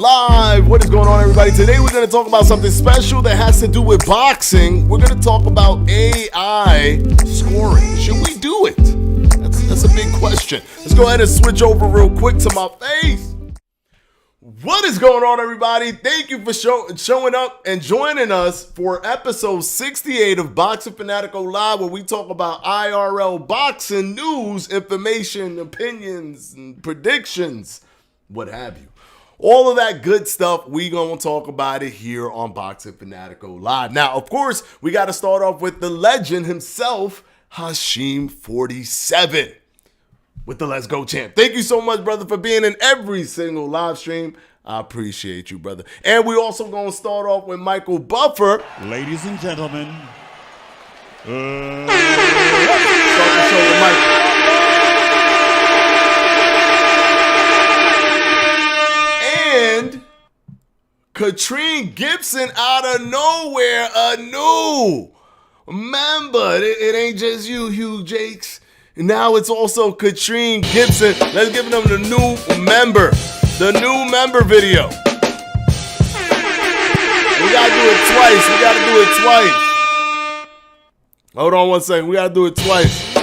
Live. What is going on, everybody? Today we're going to talk about something special that has to do with boxing. We're going to talk about AI scoring. Should we do it? That's a big question. Let's go ahead and switch over real quick to my face. What is going on, everybody? Thank you for showing up and joining us for episode 68 of Boxing Fanatico Live, where we talk about IRL boxing news, information, opinions, and predictions, what have you. All of that good stuff, we gonna talk about it here on Boxing Fanatico Live. Now, of course, we got to start off with the legend himself, Hashim 47. With the Let's Go champ. Thank you so much, brother, for being in every single live stream. I appreciate you, brother. And we also going to start off with Michael Buffer. Ladies and gentlemen. Start the show with Michael. And Katrine Gibson out of nowhere, a new member. It ain't just you, Hugh Jakes. Now it's also Katrine Gibson. Let's give them the new member video. We gotta do it twice. Hold on one second. We gotta do it twice.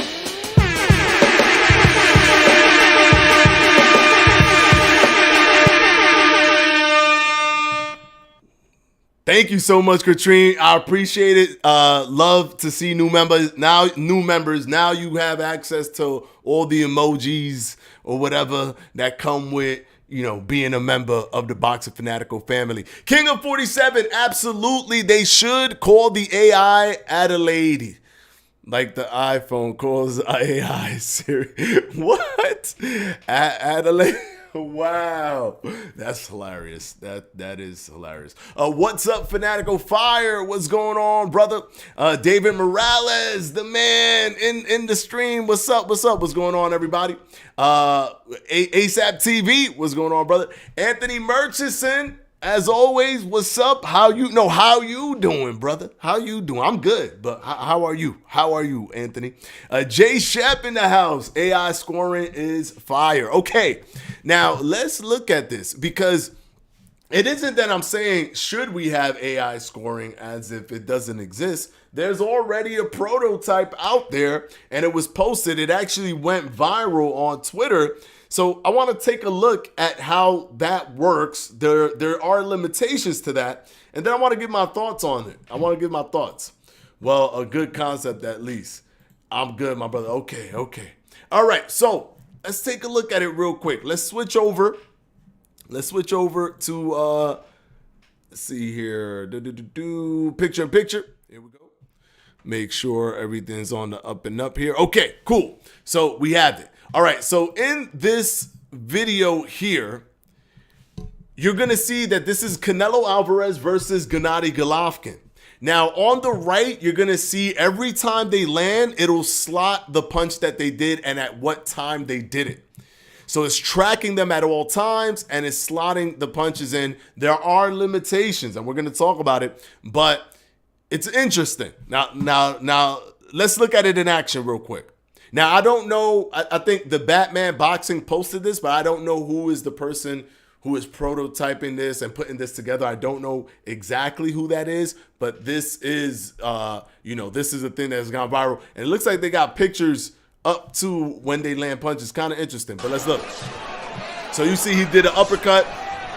Thank you so much, Katrine. I appreciate it. Love to see new members. Now you have access to all the emojis or whatever that come with, being a member of the Boxing Fanatical family. King of 47, absolutely. They should call the AI Adelaide. Like the iPhone calls AI Siri. What? Adelaide? Wow, that's hilarious. That is hilarious. What's up, Fanatical Fire? What's going on, brother? David Morales, the man in the stream. What's up? What's going on, everybody? ASAP TV. What's going on, brother? Anthony Murchison, as always. What's up? How you doing, brother? How you doing? I'm good, but how are you? How are you, Anthony? Jay Shep in the house. AI scoring is fire. Okay, now let's look at this, because it isn't that I'm saying should we have AI scoring as if it doesn't exist. There's already a prototype out there, and it was posted. It actually went viral on Twitter. So I want to take a look at how that works. There are limitations to that. And then I want to give my thoughts on it. Well, a good concept at least. I'm good, my brother. Okay. All right, so let's take a look at it real quick. Let's switch over to, let's see here. Picture in picture. Here we go. Make sure everything's on the up and up here. Okay, cool. So we have it. All right, so in this video here, you're going to see that this is Canelo Alvarez versus Gennady Golovkin. Now, on the right, you're going to see every time they land, it'll slot the punch that they did and at what time they did it. So it's tracking them at all times, and it's slotting the punches in. There are limitations, and we're going to talk about it, but it's interesting. Now, let's look at it in action real quick. Now, I don't know, I think the Batman Boxing posted this, but I don't know who is the person who is prototyping this and putting this together. I don't know exactly who that is, but this is, this is a thing that's gone viral. And it looks like they got pictures up to when they land punches. Kind of interesting, but let's look. So you see he did an uppercut,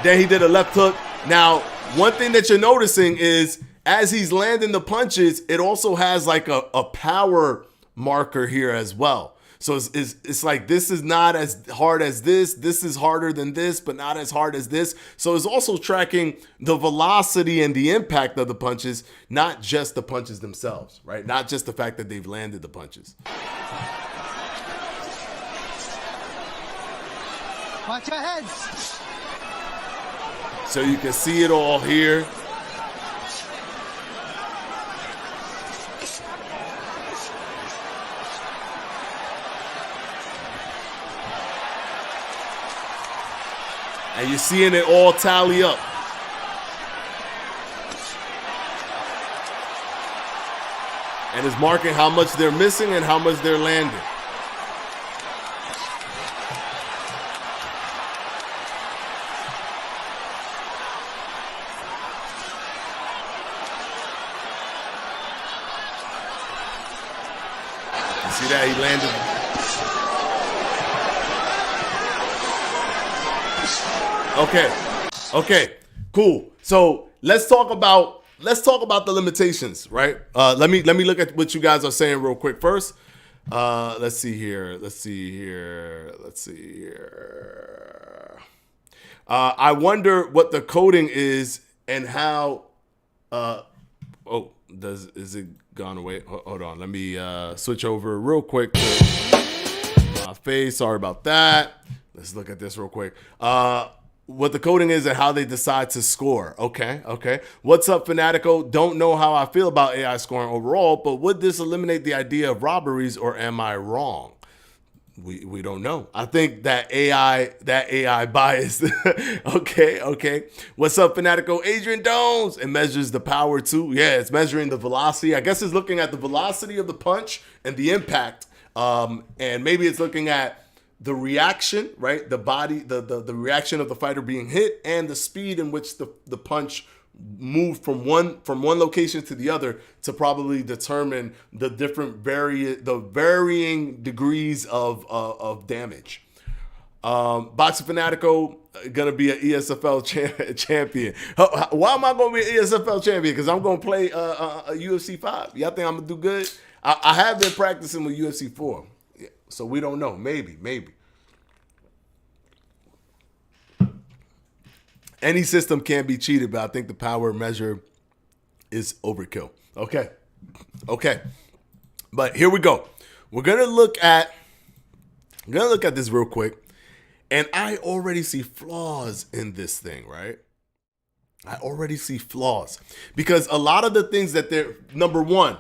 then he did a left hook. Now, one thing that you're noticing is as he's landing the punches, it also has like a power marker here as well. So it's like this is not as hard as this is harder than this, but not as hard as this. So it's also tracking the velocity and the impact of the punches, not just the punches themselves, right? Not just the fact that they've landed the punches. Watch your heads. So you can see it all here. And you're seeing it all tally up. And it's marking how much they're missing and how much they're landing. see that? He landed. Okay, cool. So let's talk about the limitations, right? Let me look at what you guys are saying real quick first. Let's see here. I wonder what the coding is and how. Is it gone away? Hold on. Let me switch over real quick to my face. Sorry about that. Let's look at this real quick. What the coding is and how they decide to score. Okay. What's up, Fanatico? Don't know how I feel about AI scoring overall, but would this eliminate the idea of robberies, or am I wrong? We don't know. I think that AI bias. Okay. What's up, Fanatico? Adrian Dones. It measures the power too. Yeah, it's measuring the velocity. I guess it's looking at the velocity of the punch and the impact. And maybe it's looking at the reaction, right? The body, the reaction of the fighter being hit, and the speed in which the punch moved from one location to the other to probably determine the varying degrees of damage. Boxing Fanatico gonna be an ESFL champion. Why am I gonna be an ESFL champion? Because I'm gonna play a UFC 5. Y'all think I'm gonna do good? I have been practicing with UFC 4, so we don't know. Maybe. Any system can be cheated, but I think the power measure is overkill. Okay. But here we go. We're gonna look at this real quick, and I already see flaws in this thing, right? I already see flaws because a lot of the things that they're, number one,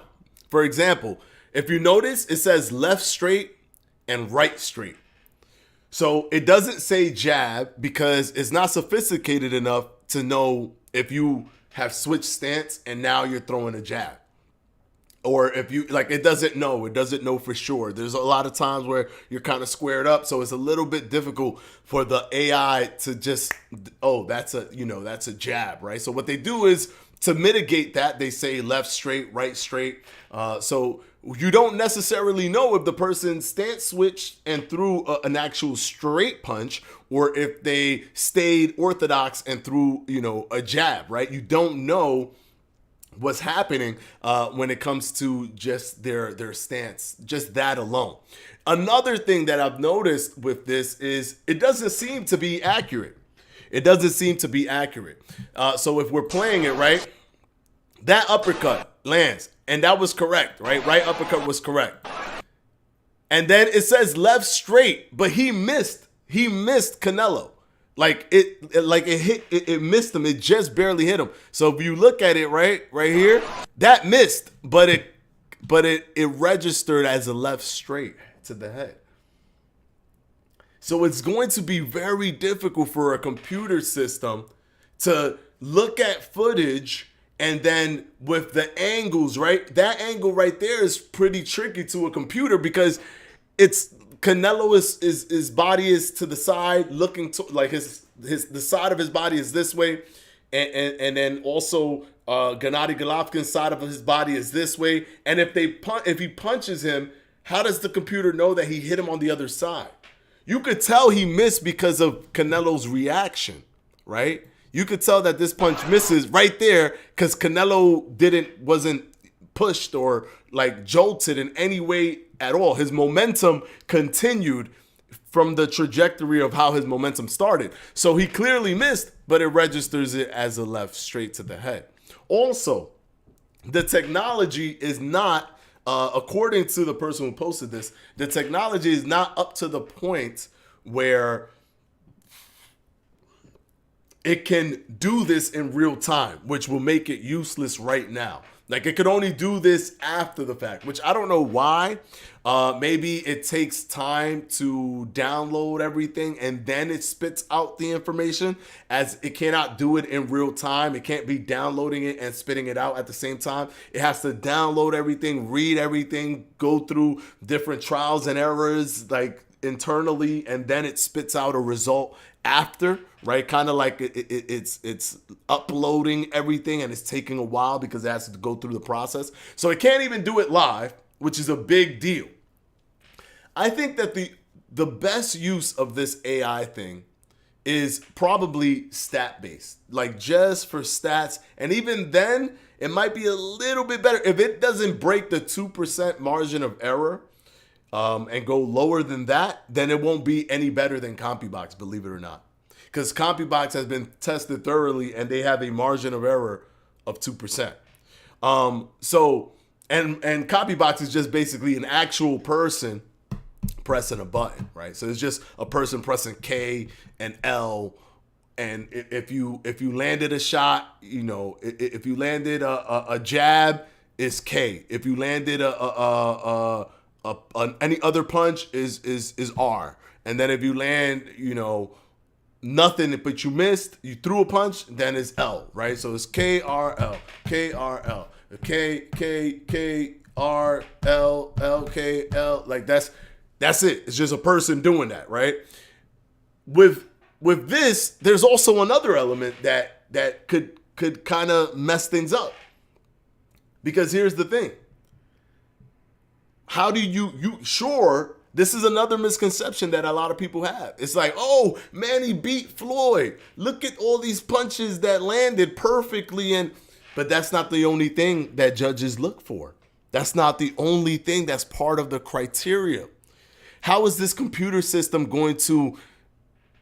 for example, if you notice, it says left straight and right straight. So it doesn't say jab because it's not sophisticated enough to know if you have switched stance and now you're throwing a jab. Or if you, like, it doesn't know for sure. There's a lot of times where you're kind of squared up, so it's a little bit difficult for the AI to just, that's a jab, right? So what they do is, to mitigate that, they say left straight, right straight. So you don't necessarily know if the person stance switched and threw an actual straight punch, or if they stayed orthodox and threw, a jab, right? You don't know what's happening when it comes to just their stance, just that alone. Another thing that I've noticed with this is it doesn't seem to be accurate. So if we're playing it, right, that uppercut lands, and that was correct, right? Right uppercut was correct. And then it says left straight, but he missed Canelo. It missed him. It just barely hit him. So if you look at it right here, that missed, but it registered as a left straight to the head. So it's going to be very difficult for a computer system to look at footage, and then with the angles, right? That angle right there is pretty tricky to a computer because it's Canelo is his body is to the side, looking to, like, the side of his body is this way, and then also Gennady Golovkin's side of his body is this way. And if he punches him, how does the computer know that he hit him on the other side? You could tell he missed because of Canelo's reaction, right? You could tell that this punch misses right there because Canelo wasn't pushed or like jolted in any way at all. His momentum continued from the trajectory of how his momentum started. So he clearly missed, but it registers it as a left straight to the head. Also, the technology is not, according to the person who posted this, the technology is not up to the point where it can do this in real time, which will make it useless right now. Like, it could only do this after the fact, which I don't know why. Maybe it takes time to download everything and then it spits out the information, as it cannot do it in real time. It can't be downloading it and spitting it out at the same time. It has to download everything, read everything, go through different trials and errors, like, internally, and then it spits out a result after, right? Kind of like it's uploading everything, and it's taking a while because it has to go through the process. So it can't even do it live, which is a big deal. I think that the best use of this AI thing is probably stat based, like just for stats. And even then, it might be a little bit better if it doesn't break the 2% margin of error and go lower than that. Then it won't be any better than CompuBox, believe it or not, because CompuBox has been tested thoroughly and they have a margin of error of 2%. So and CompuBox is just basically an actual person pressing a button, right? So it's just a person pressing K and L, and if you landed a shot, if you landed a jab, it's K. If you landed any other punch is R, and then if you land nothing but you missed, you threw a punch, then it's L, right? So it's K R L K R L K K K R L L K L, like that's it. It's just a person doing that, right? With this, there's also another element that could kind of mess things up. Because here's the thing. How do you sure, this is another misconception that a lot of people have. It's like, oh, Manny beat Floyd. Look at all these punches that landed perfectly, but that's not the only thing that judges look for. That's not the only thing that's part of the criteria. How is this computer system going to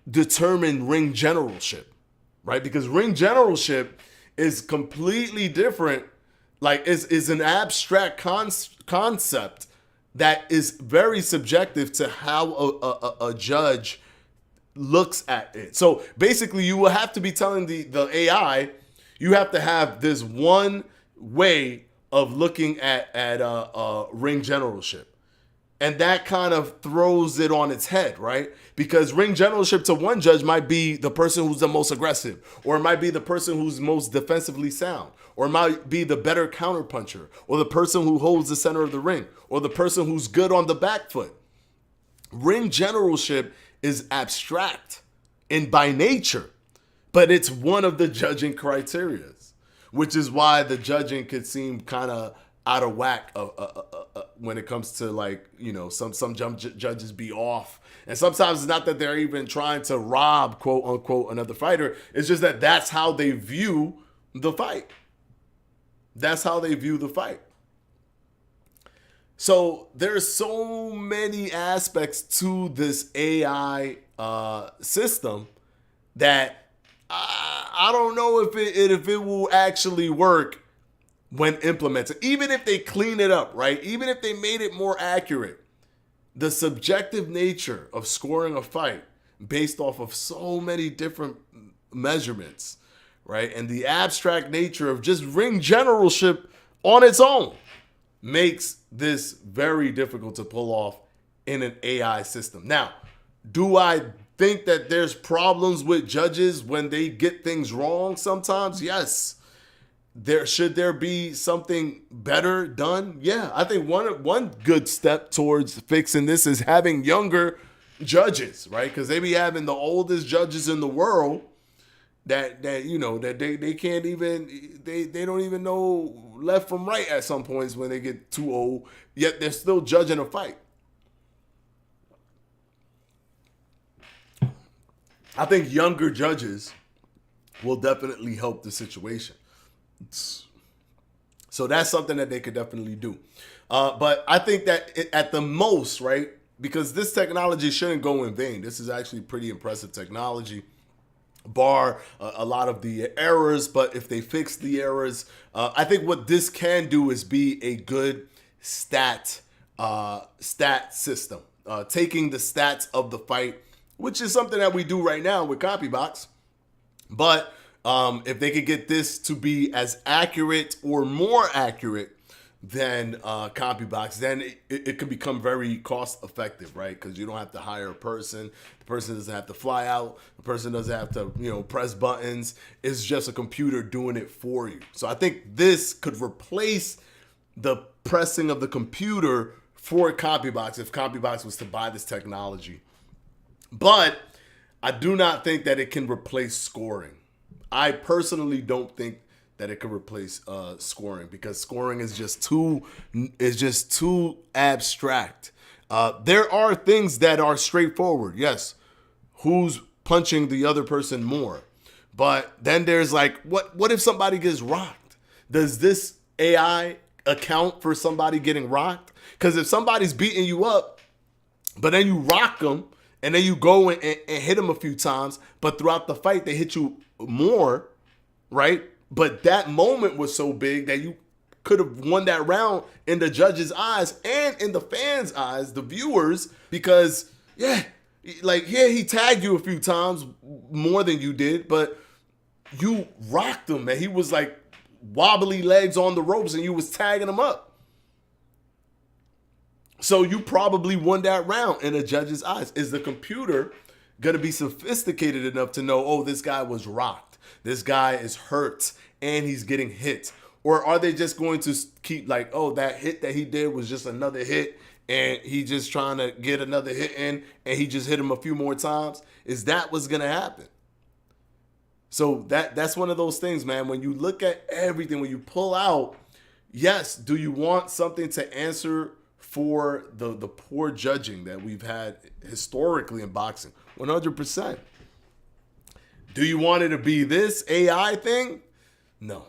determine ring generalship, right? Because ring generalship is completely different. Like, is an abstract concept that is very subjective to how a judge looks at it. So basically, you will have to be telling the AI, you have to have this one way of looking at ring generalship. And that kind of throws it on its head, right? Because ring generalship to one judge might be the person who's the most aggressive, or it might be the person who's most defensively sound, or it might be the better counterpuncher, or the person who holds the center of the ring, or the person who's good on the back foot. Ring generalship is abstract by nature, but it's one of the judging criteria, which is why the judging could seem kind of out of whack when it comes to, like, some judges be off. And sometimes it's not that they're even trying to rob, quote unquote, another fighter. It's just that that's how they view the fight. That's how they view the fight. So there's so many aspects to this AI system that I don't know if it will actually work when implemented. Even if they clean it up, right? Even if they made it more accurate, the subjective nature of scoring a fight based off of so many different measurements, right? And the abstract nature of just ring generalship on its own makes this very difficult to pull off in an AI system. Now, do I think that there's problems with judges when they get things wrong sometimes? Yes. Should there be something better done? Yeah, I think one good step towards fixing this is having younger judges, right? Because they be having the oldest judges in the world that they can't even they don't even know left from right at some points when they get too old, yet they're still judging a fight. I think younger judges will definitely help the situation. So that's something that they could definitely do. But I think that at the most, right, because this technology shouldn't go in vain. This is actually pretty impressive technology, bar a lot of the errors. But if they fix the errors, I think what this can do is be a good stat system, taking the stats of the fight, which is something that we do right now with CompuBox. But if they could get this to be as accurate or more accurate than CompuBox, then it could become very cost effective, right? Because you don't have to hire a person. The person doesn't have to fly out. The person doesn't have to, press buttons. It's just a computer doing it for you. So I think this could replace the pressing of the computer for CompuBox if CompuBox was to buy this technology. But I do not think that it can replace scoring. I personally don't think that it can replace scoring, because scoring is just too abstract. There are things that are straightforward. Yes, who's punching the other person more? But then there's like, what if somebody gets rocked? Does this AI account for somebody getting rocked? Because if somebody's beating you up, but then you rock them, and then you go and hit them a few times, but throughout the fight they hit you more, right? But that moment was so big that you could have won that round in the judge's eyes and in the fans' eyes, the viewers, because he tagged you a few times more than you did, but you rocked him, and he was like wobbly legs on the ropes, and you was tagging him up. So you probably won that round in a judge's eyes. Is the computer going to be sophisticated enough to know, oh, this guy was rocked, this guy is hurt, and he's getting hit? Or are they just going to keep like, oh, that hit that he did was just another hit, and he just trying to get another hit in, and he just hit him a few more times? Is that what's going to happen? So that's one of those things, man. When you look at everything, when you pull out, yes, do you want something to answer for the poor judging that we've had historically in boxing? 100%. Do you want it to be this AI thing? No.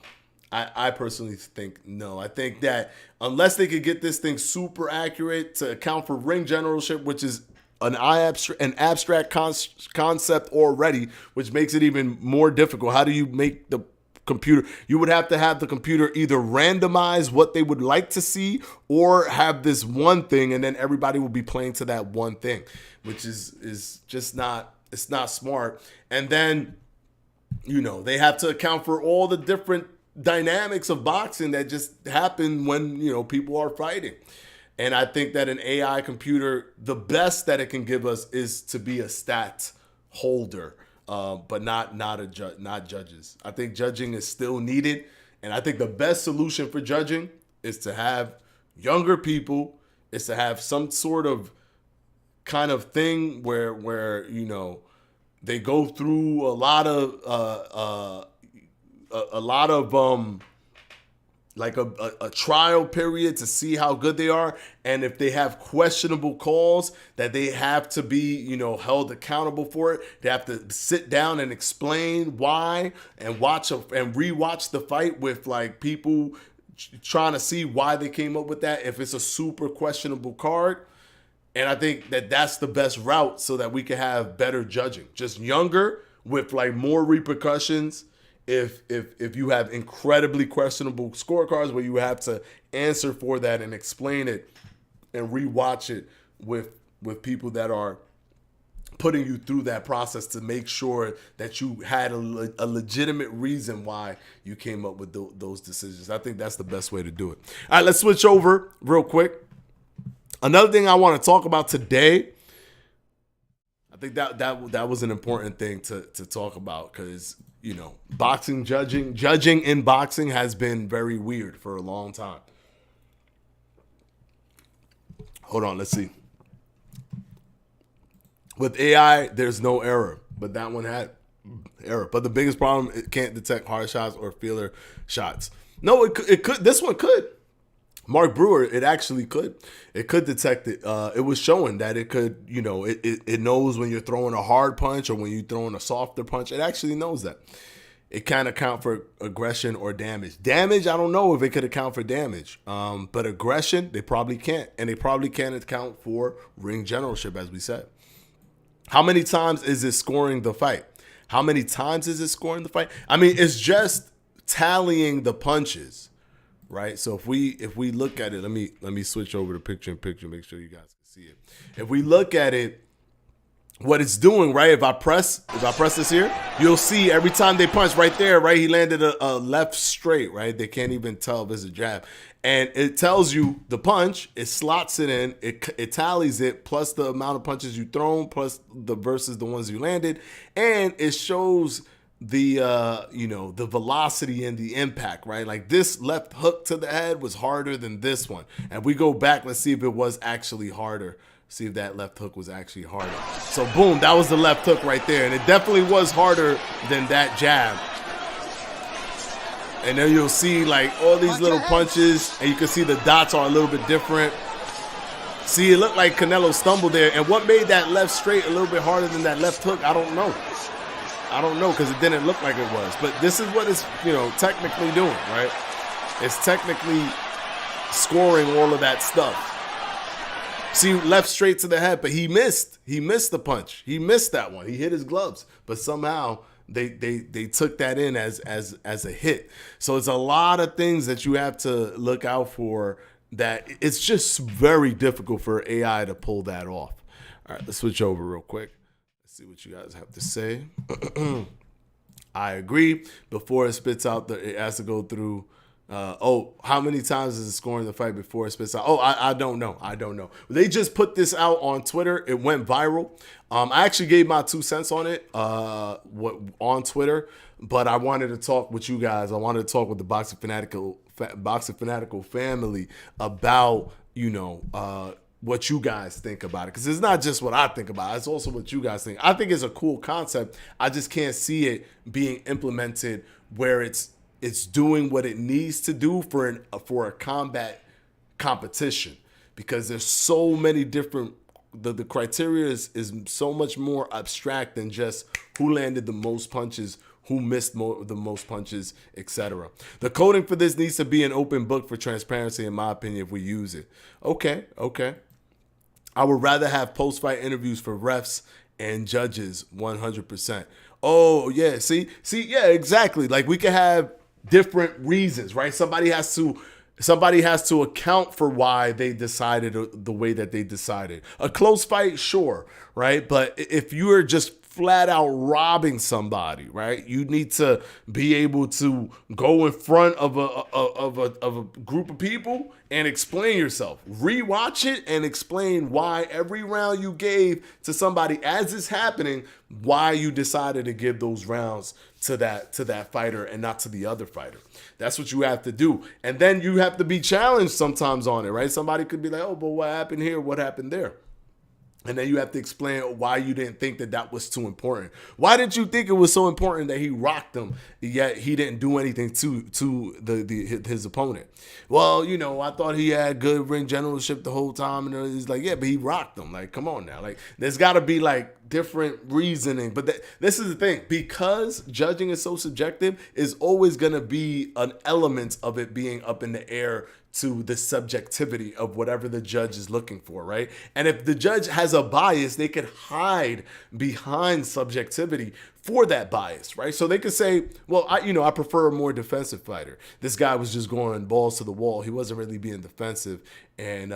I personally think no. I think that unless they could get this thing super accurate to account for ring generalship, which is an abstract concept already, which makes it even more difficult. How do you make the computer? You would have to have the computer either randomize what they would like to see or have this one thing, and then everybody will be playing to that one thing, which is just not, it's not smart. And then, they have to account for all the different dynamics of boxing that just happen when, people are fighting. And I think that an AI computer, the best that it can give us is to be a stat holder, but not judges. I think judging is still needed, and I think the best solution for judging is to have younger people, is to have some sort of kind of thing where they go through a lot of like a trial period to see how good they are. And if they have questionable calls, that they have to be, held accountable for it. They have to sit down and explain why, and rewatch the fight with like people trying to see why they came up with that if it's a super questionable card. And I think that that's the best route so that we can have better judging. Just younger with like more repercussions. If you have incredibly questionable scorecards where you have to answer for that and explain it and rewatch it with people that are putting you through that process to make sure that you had a legitimate reason why you came up with those decisions. I think that's the best way to do it. All right, let's switch over real quick. Another thing I want to talk about today, I think that was an important thing to talk about because, boxing judging in boxing has been very weird for a long time. Hold on, let's see. With AI, there's no error, but that one had error. But the biggest problem, it can't detect hard shots or feeler shots. No, it could. This one could. Mark Brewer, it actually could. It could detect it. It was showing that it could, it knows when you're throwing a hard punch or when you're throwing a softer punch. It actually knows that. It can account for aggression or damage. Damage, I don't know if it could account for damage. But aggression, they probably can't. And they probably can't account for ring generalship, as we said. How many times is it scoring the fight? How many times is it scoring the fight? I mean, it's just tallying the punches. Right, so if we look at it, let me switch over to picture in picture, make sure you guys can see it. If we look at it, what it's doing, right? If I press this here, you'll see every time they punch right there, right? He landed a left straight, right? They can't even tell if it's a jab, and it tells you the punch. It slots it in. It tallies it plus the amount of punches you thrown plus the versus the ones you landed, and it shows the the velocity and the impact, right? Like this left hook to the head was harder than this one. And we go back, let's see if it was actually harder. See if that left hook was actually harder. So boom, that was the left hook right there. And it definitely was harder than that jab. And then you'll see like all these little punches, and you can see the dots are a little bit different. See, it looked like Canelo stumbled there. And what made that left straight a little bit harder than that left hook, I don't know. I don't know, because it didn't look like it was. But this is what it's, technically doing, right? It's technically scoring all of that stuff. See, left straight to the head, but he missed. He missed the punch. He missed that one. He hit his gloves. But somehow they took that in as a hit. So it's a lot of things that you have to look out for, that it's just very difficult for AI to pull that off. All right, let's switch over real quick. Let's see what you guys have to say. I agree. Before it spits out, it has to go through. How many times is it scoring the fight before it spits out? I don't know. They just put this out on Twitter. It went viral. I actually gave my 2 cents on it on Twitter, but I wanted to talk with you guys. I wanted to talk with the Boxing Fanatical family about, what you guys think about it. Because it's not just what I think about it. It's also what you guys think. I think it's a cool concept. I just can't see it being implemented where it's doing what it needs to do for a combat competition, because there's so many different, the criteria is so much more abstract than just who landed the most punches, who missed the most punches, etc. The coding for this needs to be an open book for transparency, in my opinion, if we use it. Okay. I would rather have post-fight interviews for refs and judges 100%. Oh, yeah. See, yeah, exactly. Like, we could have different reasons, right? Somebody has to account for why they decided the way that they decided. A close fight, sure, right? But if you are just flat out robbing somebody, right, you need to be able to go in front of a group of people and explain yourself. Rewatch it and explain why every round you gave to somebody as it's happening, why you decided to give those rounds to that fighter and not to the other fighter. That's what you have to do. And then you have to be challenged sometimes on it, right? Somebody could be like, oh, but what happened here? What happened there? And then you have to explain why you didn't think that was too important. Why didn't you think it was so important that he rocked him, yet he didn't do anything to his opponent? Well, I thought he had good ring generalship the whole time. And he's like, yeah, but he rocked him. Like, come on now. Like, there's got to be like different reasoning. But this is the thing. Because judging is so subjective, is always going to be an element of it being up in the air to the subjectivity of whatever the judge is looking for, right? And if the judge has a bias, they could hide behind subjectivity for that bias, right? So they could say, well, I prefer a more defensive fighter. This guy was just going balls to the wall. He wasn't really being defensive, and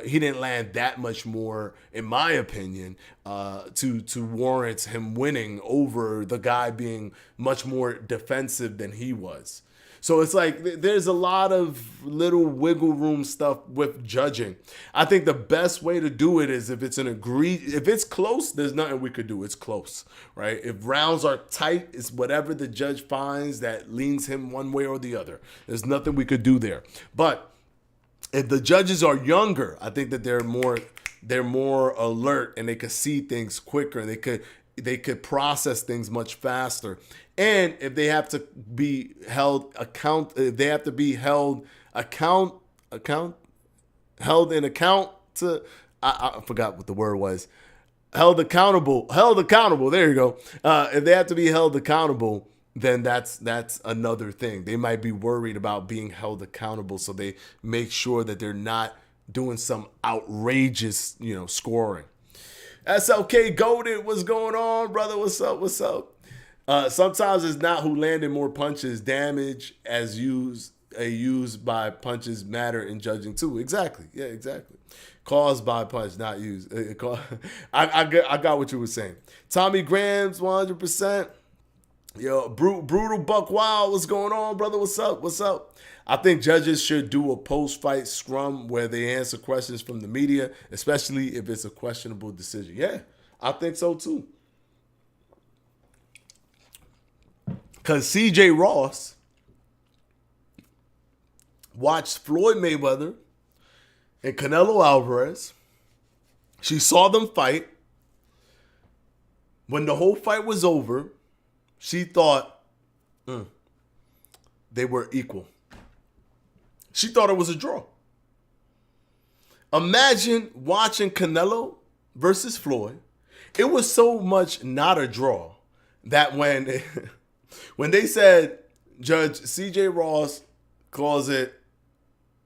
he didn't land that much more, in my opinion, to warrant him winning over the guy being much more defensive than he was. So it's like there's a lot of little wiggle room stuff with judging. I think the best way to do it is if it's close, there's nothing we could do. It's close, right? If rounds are tight, it's whatever the judge finds that leans him one way or the other. There's nothing we could do there. But if the judges are younger, I think that they're more alert and they could see things quicker and they could process things much faster. And if they have to be held account to I forgot what the word was. Held accountable. There you go. If they have to be held accountable, then that's another thing. They might be worried about being held accountable, so they make sure that they're not doing some outrageous, scoring. SLK Goated, what's going on, brother? What's up? Sometimes it's not who landed more punches. Damage as used by punches matter in judging too. Exactly. Yeah, exactly. Caused by punch, not used. I got what you were saying. Tommy Grams, 100%. Yo, Brutal Buck Wild, what's going on, brother? What's up? I think judges should do a post-fight scrum where they answer questions from the media, especially if it's a questionable decision. Yeah, I think so too. Because CJ Ross watched Floyd Mayweather and Canelo Alvarez. She saw them fight. When the whole fight was over, she thought they were equal. She thought it was a draw. Imagine watching Canelo versus Floyd. It was so much not a draw that when when they said Judge C.J. Ross calls it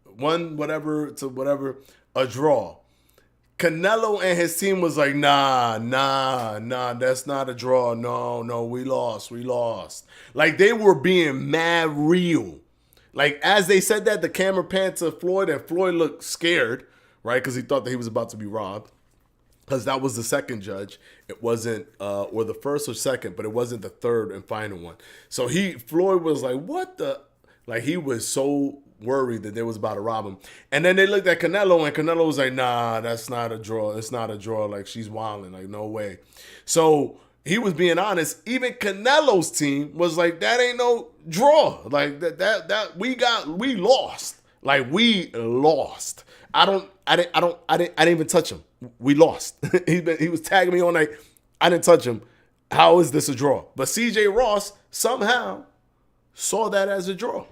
one whatever to whatever a draw, Canelo and his team was like, nah, that's not a draw. No, we lost. Like they were being mad real. Like as they said that, the camera panned to Floyd and Floyd looked scared, right? Because he thought that he was about to be robbed. Because that was the second judge. It wasn't, or the first or second, but it wasn't the third and final one. So Floyd was like, what the? Like he was so worried that they was about to rob him. And then they looked at Canelo and Canelo was like, nah, that's not a draw. It's not a draw. Like she's wilding. Like no way. So he was being honest. Even Canelo's team was like, that ain't no draw. Like that we lost. Like we lost. I didn't even touch him. We lost. He was tagging me all night. I didn't touch him. How is this a draw? But CJ Ross somehow saw that as a draw.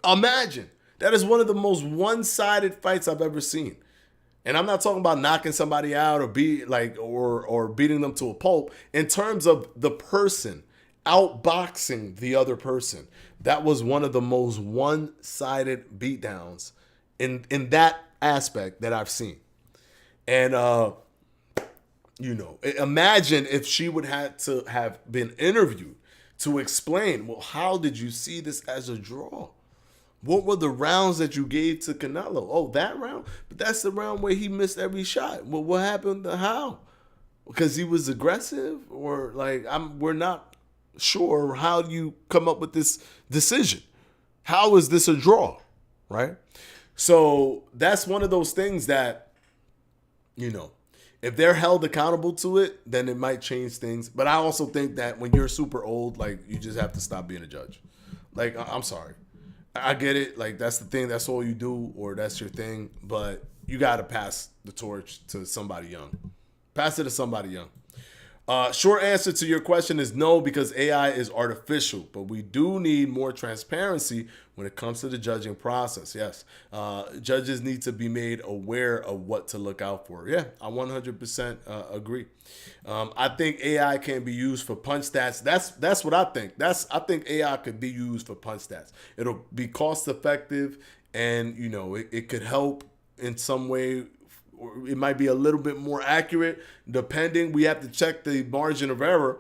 Imagine. That is one of the most one-sided fights I've ever seen. And I'm not talking about knocking somebody out or beating them to a pulp. In terms of the person outboxing the other person, that was one of the most one-sided beatdowns in that aspect that I've seen. And, imagine if she would have to have been interviewed to explain, well, how did you see this as a draw? What were the rounds that you gave to Canelo? Oh, that round? But that's the round where he missed every shot. Well, what happened? How? Because he was aggressive? Or we're not sure how you come up with this decision. How is this a draw? Right? So that's one of those things that, if they're held accountable to it, then it might change things. But I also think that when you're super old, you just have to stop being a judge. I'm sorry. I get it. That's the thing. That's all you do, or that's your thing. But you got to pass the torch to somebody young. Pass it to somebody young. Short answer to your question is no, because AI is artificial, but we do need more transparency when it comes to the judging process. Yes. Judges need to be made aware of what to look out for. Yeah, I 100% agree. I think AI can be used for punch stats. That's what I think. I think AI could be used for punch stats. It'll be cost effective, and it could help in some way. Or it might be a little bit more accurate, depending. We have to check the margin of error,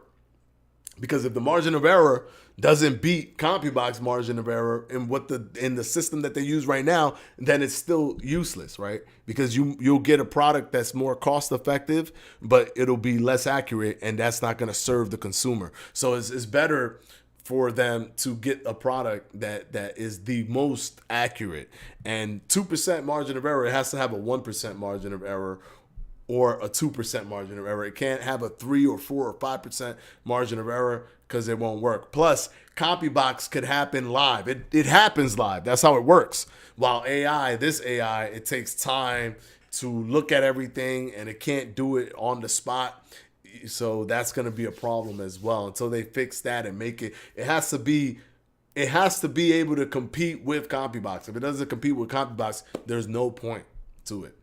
because if the margin of error doesn't beat CompuBox margin of error in the system that they use right now, then it's still useless, right? Because you'll get a product that's more cost effective, but it'll be less accurate, and that's not going to serve the consumer. So it's better for them to get a product that is the most accurate. And 2% margin of error, it has to have a 1% margin of error or a 2% margin of error. It can't have a 3 or 4 or 5% margin of error, because it won't work. Plus, CopyBox could happen live. It happens live. That's how it works. While this AI, it takes time to look at everything, and it can't do it on the spot. So that's going to be a problem as well until they fix that and make it. It has to be able to compete with CopyBox. If it doesn't compete with CopyBox, there's no point to it.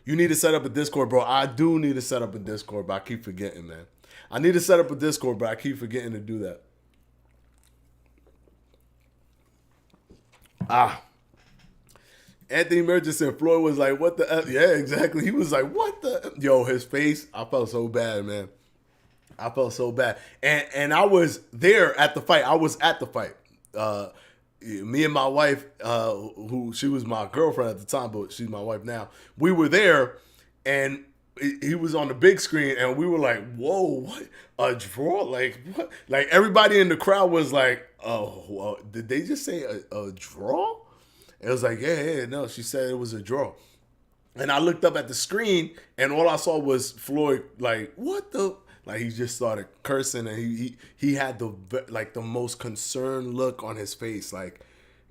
You need to set up a Discord, bro. I do need to set up a Discord, but I keep forgetting, man. I need to set up a Discord, but I keep forgetting to do that. Anthony Murchison and Floyd was like, what the F? Yeah, exactly. He was like, what the F? Yo, his face, I felt so bad, man. I felt so bad. And I was there at the fight. I was at the fight. Me and my wife, who she was my girlfriend at the time, but she's my wife now. We were there, and he was on the big screen, and we were like, whoa, what? A draw? Like, what? Like, everybody in the crowd was like, oh, well, did they just say a draw? It was like, yeah, no, she said it was a draw. And I looked up at the screen, and all I saw was Floyd, like, what the? Like, he just started cursing, and he had the most concerned look on his face. Like,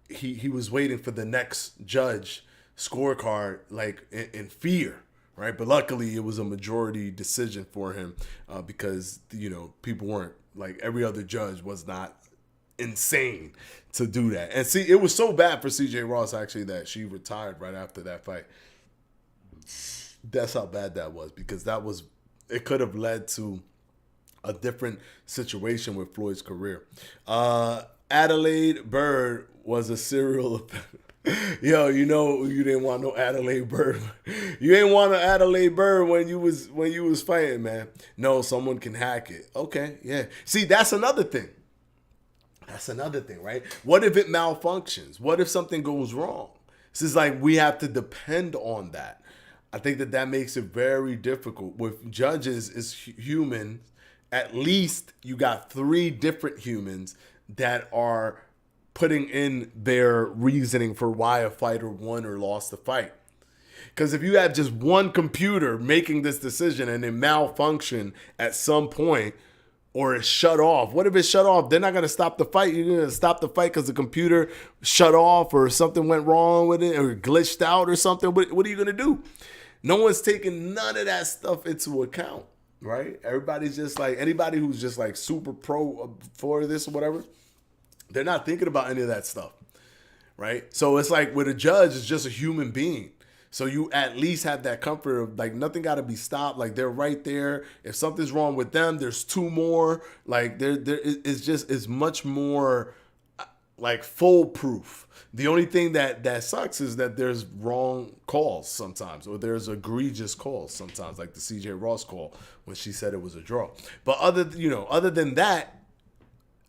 he was waiting for the next judge scorecard, like, in fear, right? But luckily, it was a majority decision for him, because, people weren't, like, every other judge was not insane to do that. And see, it was so bad for CJ Ross actually that she retired right after that fight. That's how bad that was, because it could have led to a different situation with Floyd's career. Adelaide Bird was a serial offender. Yo, you didn't want no Adelaide Bird. You ain't want no Adelaide Bird when you was fighting, man. No, someone can hack it. Okay, yeah. See, that's another thing. That's another thing, right? What if it malfunctions? What if something goes wrong? This is like, we have to depend on that. I think that makes it very difficult. With judges as humans, at least you got 3 different humans that are putting in their reasoning for why a fighter won or lost the fight. Because if you have just one computer making this decision and it malfunction at some point, or it's shut off. What if it's shut off? They're not going to stop the fight. You're going to stop the fight because the computer shut off or something went wrong with it or glitched out or something. What are you going to do? No one's taking none of that stuff into account, right? Everybody's just like, anybody who's just like super pro for this or whatever, they're not thinking about any of that stuff, right? So it's like with a judge, it's just a human being. So you at least have that comfort of like nothing got to be stopped. Like they're right there. If something's wrong with them, there's 2 more. Like it's much more like foolproof. The only thing that sucks is that there's wrong calls sometimes, or there's egregious calls sometimes, like the CJ Ross call when she said it was a draw. But other than that,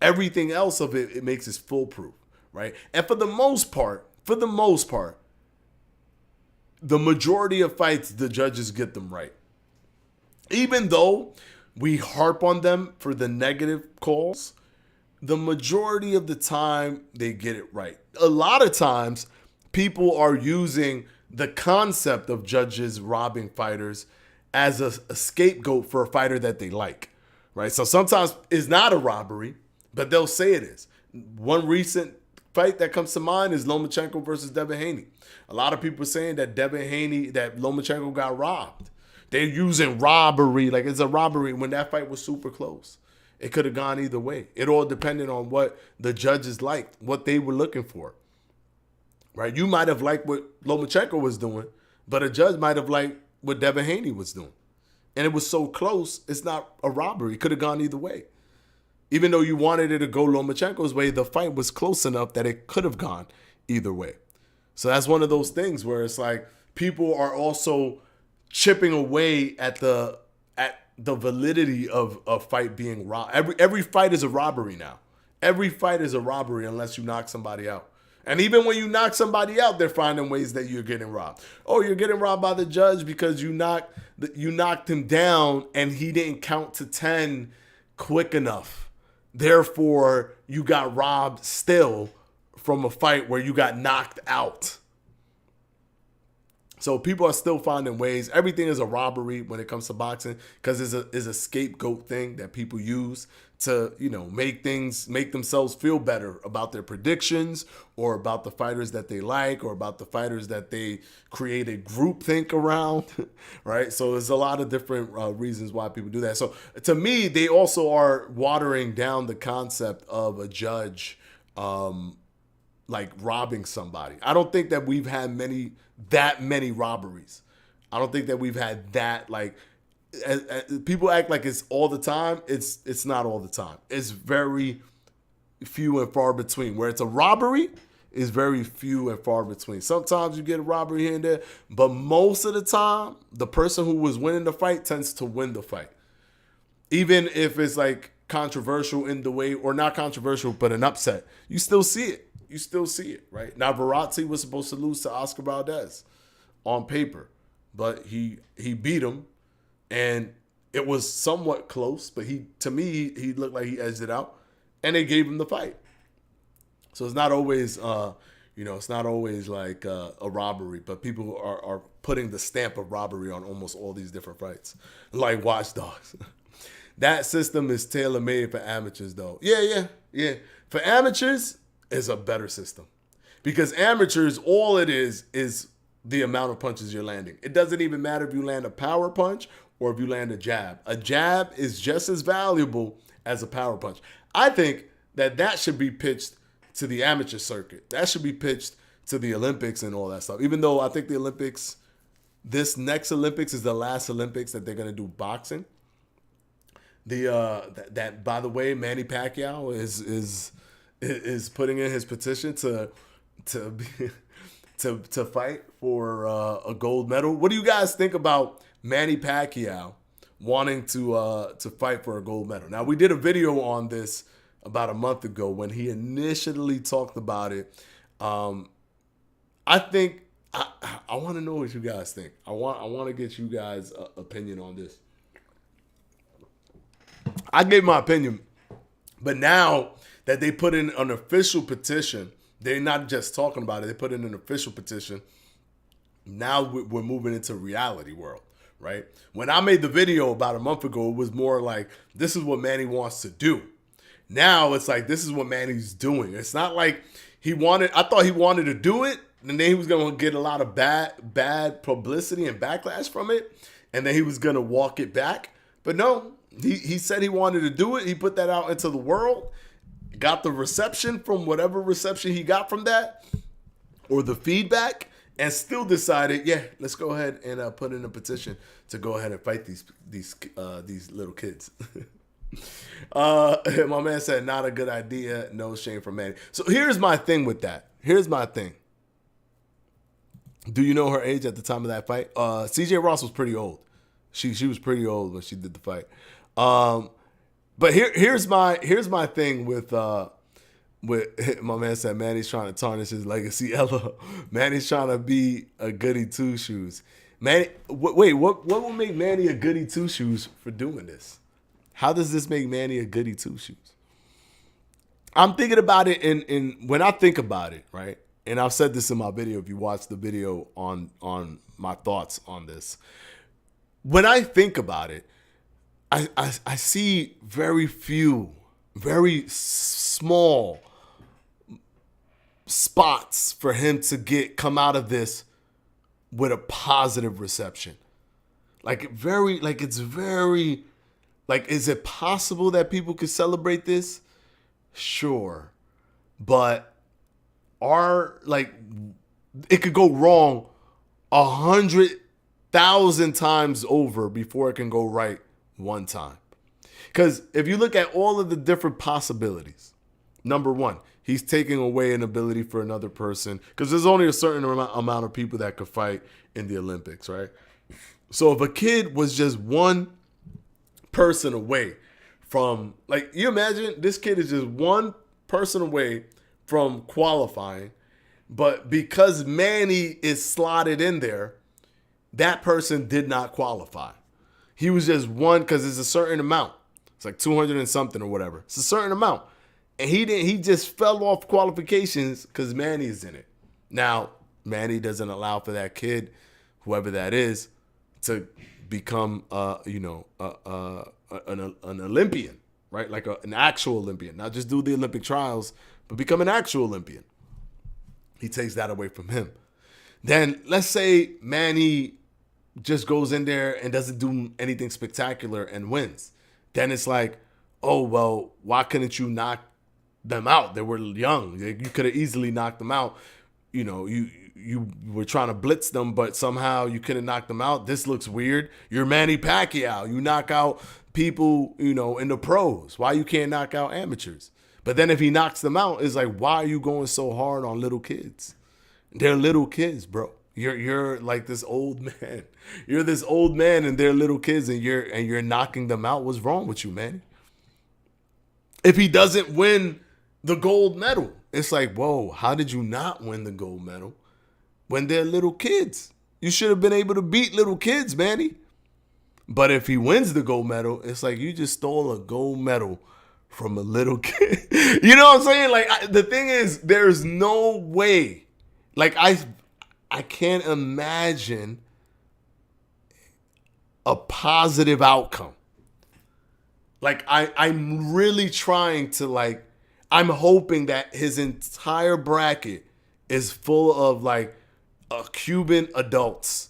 everything else of it makes it foolproof, right? And for the most part, the majority of fights, the judges get them right. Even though we harp on them for the negative calls, the majority of the time they get it right. A lot of times people are using the concept of judges robbing fighters as a scapegoat for a fighter that they like, right? So sometimes it's not a robbery, but they'll say it is. One recent fight that comes to mind is Lomachenko versus Devin Haney. A lot of people are saying that that Lomachenko got robbed. They're using robbery like it's a robbery when that fight was super close. It could have gone either way. It all depended on what the judges liked, what they were looking for, right? You might have liked what Lomachenko was doing, but a judge might have liked what Devin Haney was doing. And it was so close, it's not a robbery. It could have gone either way. Even though you wanted it to go Lomachenko's way, the fight was close enough that it could have gone either way. So that's one of those things where it's like people are also chipping away at the validity of a fight being robbed. Every fight is a robbery now. Every fight is a robbery unless you knock somebody out. And even when you knock somebody out, they're finding ways that you're getting robbed. Oh, you're getting robbed by the judge because you knocked him down and he didn't count to 10 quick enough. Therefore, you got robbed still from a fight where you got knocked out. So people are still finding ways. Everything is a robbery when it comes to boxing because it's a scapegoat thing that people use to, make themselves feel better about their predictions or about the fighters that they like or about the fighters that they create a groupthink around, right? So there's a lot of different reasons why people do that. So to me, they also are watering down the concept of a judge like robbing somebody. I don't think that we've had that many robberies. I don't think that we've had that, like, people act like it's all the time. It's not all the time. It's very few and far between. Where it's a robbery is very few and far between. Sometimes you get a robbery here and there, but most of the time, the person who was winning the fight tends to win the fight. Even if it's like controversial in the way, or not controversial, but an upset, you still see it. You still see it, right? Now, Verratti was supposed to lose to Oscar Valdez on paper, but he beat him, and it was somewhat close, but to me, he looked like he edged it out, and they gave him the fight. So it's not always, it's not always like a robbery, but people are putting the stamp of robbery on almost all these different fights, like Watch Dogs. That system is tailor-made for amateurs, though. Yeah. For amateurs, it's a better system. Because amateurs, all it is the amount of punches you're landing. It doesn't even matter if you land a power punch or if you land a jab. A jab is just as valuable as a power punch. I think that should be pitched to the amateur circuit. That should be pitched to the Olympics and all that stuff. Even though I think the Olympics, this next Olympics is the last Olympics that they're gonna do boxing. That by the way, Manny Pacquiao is putting in his petition to fight for a gold medal. What do you guys think about Manny Pacquiao wanting to fight for a gold medal? Now, we did a video on this about a month ago when he initially talked about it. I think I want to know what you guys think. I want to get you guys' opinion on this. I gave my opinion, but now that they put in an official petition, they're not just talking about it. They put in an official petition. Now we're moving into reality world, right? When I made the video about a month ago, it was more like, this is what Manny wants to do. Now it's like, this is what Manny's doing. It's not like I thought he wanted to do it, and then he was going to get a lot of bad publicity and backlash from it, and then he was going to walk it back. But no, he said he wanted to do it. He put that out into the world, got the reception from whatever reception he got from that, or the feedback, and still decided, yeah, let's go ahead and put in a petition to go ahead and fight these little kids. My man said, not a good idea. No shame for Manny. So here's my thing with that. Here's my thing. Do you know her age at the time of that fight? CJ Ross was pretty old. She was pretty old when she did the fight. But here's my thing with my man said Manny's trying to tarnish his legacy. Ella, Manny's trying to be a goody two shoes. Manny, wait, what will make Manny a goody two shoes for doing this? How does this make Manny a goody two shoes? I'm thinking about it in when I think about it, right? And I've said this in my video. If you watch the video on my thoughts on this, when I think about it, I see very few, very small spots for him to come out of this with a positive reception. Is it possible that people could celebrate this? Sure. But it could go wrong 100,000 times over before it can go right one time. Because if you look at all of the different possibilities, number one, he's taking away an ability for another person, because there's only a certain amount of people that could fight in the Olympics, right? So if a kid was just one person away from, you imagine this kid is just one person away from qualifying, but because Manny is slotted in there, that person did not qualify. He was just one, because it's a certain amount. It's like 200 and something or whatever. It's a certain amount. And he just fell off qualifications because Manny is in it. Now, Manny doesn't allow for that kid, whoever that is, to become an Olympian, right? Like an actual Olympian. Not just do the Olympic trials, but become an actual Olympian. He takes that away from him. Then let's say Manny just goes in there and doesn't do anything spectacular and wins. Then it's like, oh, well, why couldn't you knock them out? They were young. You could have easily knocked them out. You were trying to blitz them, but somehow you couldn't knock them out. This looks weird. You're Manny Pacquiao. You knock out people, in the pros. Why you can't knock out amateurs? But then if he knocks them out, it's like, why are you going so hard on little kids? They're little kids, bro. You're like this old man. You're this old man and they're little kids, and you're knocking them out. What's wrong with you, man? If he doesn't win the gold medal, it's like, whoa, how did you not win the gold medal when they're little kids? You should have been able to beat little kids, Manny. But if he wins the gold medal, it's like you just stole a gold medal from a little kid. You know what I'm saying? The thing is, there's no way. I can't imagine a positive outcome. I'm really trying to I'm hoping that his entire bracket is full of Cuban adults.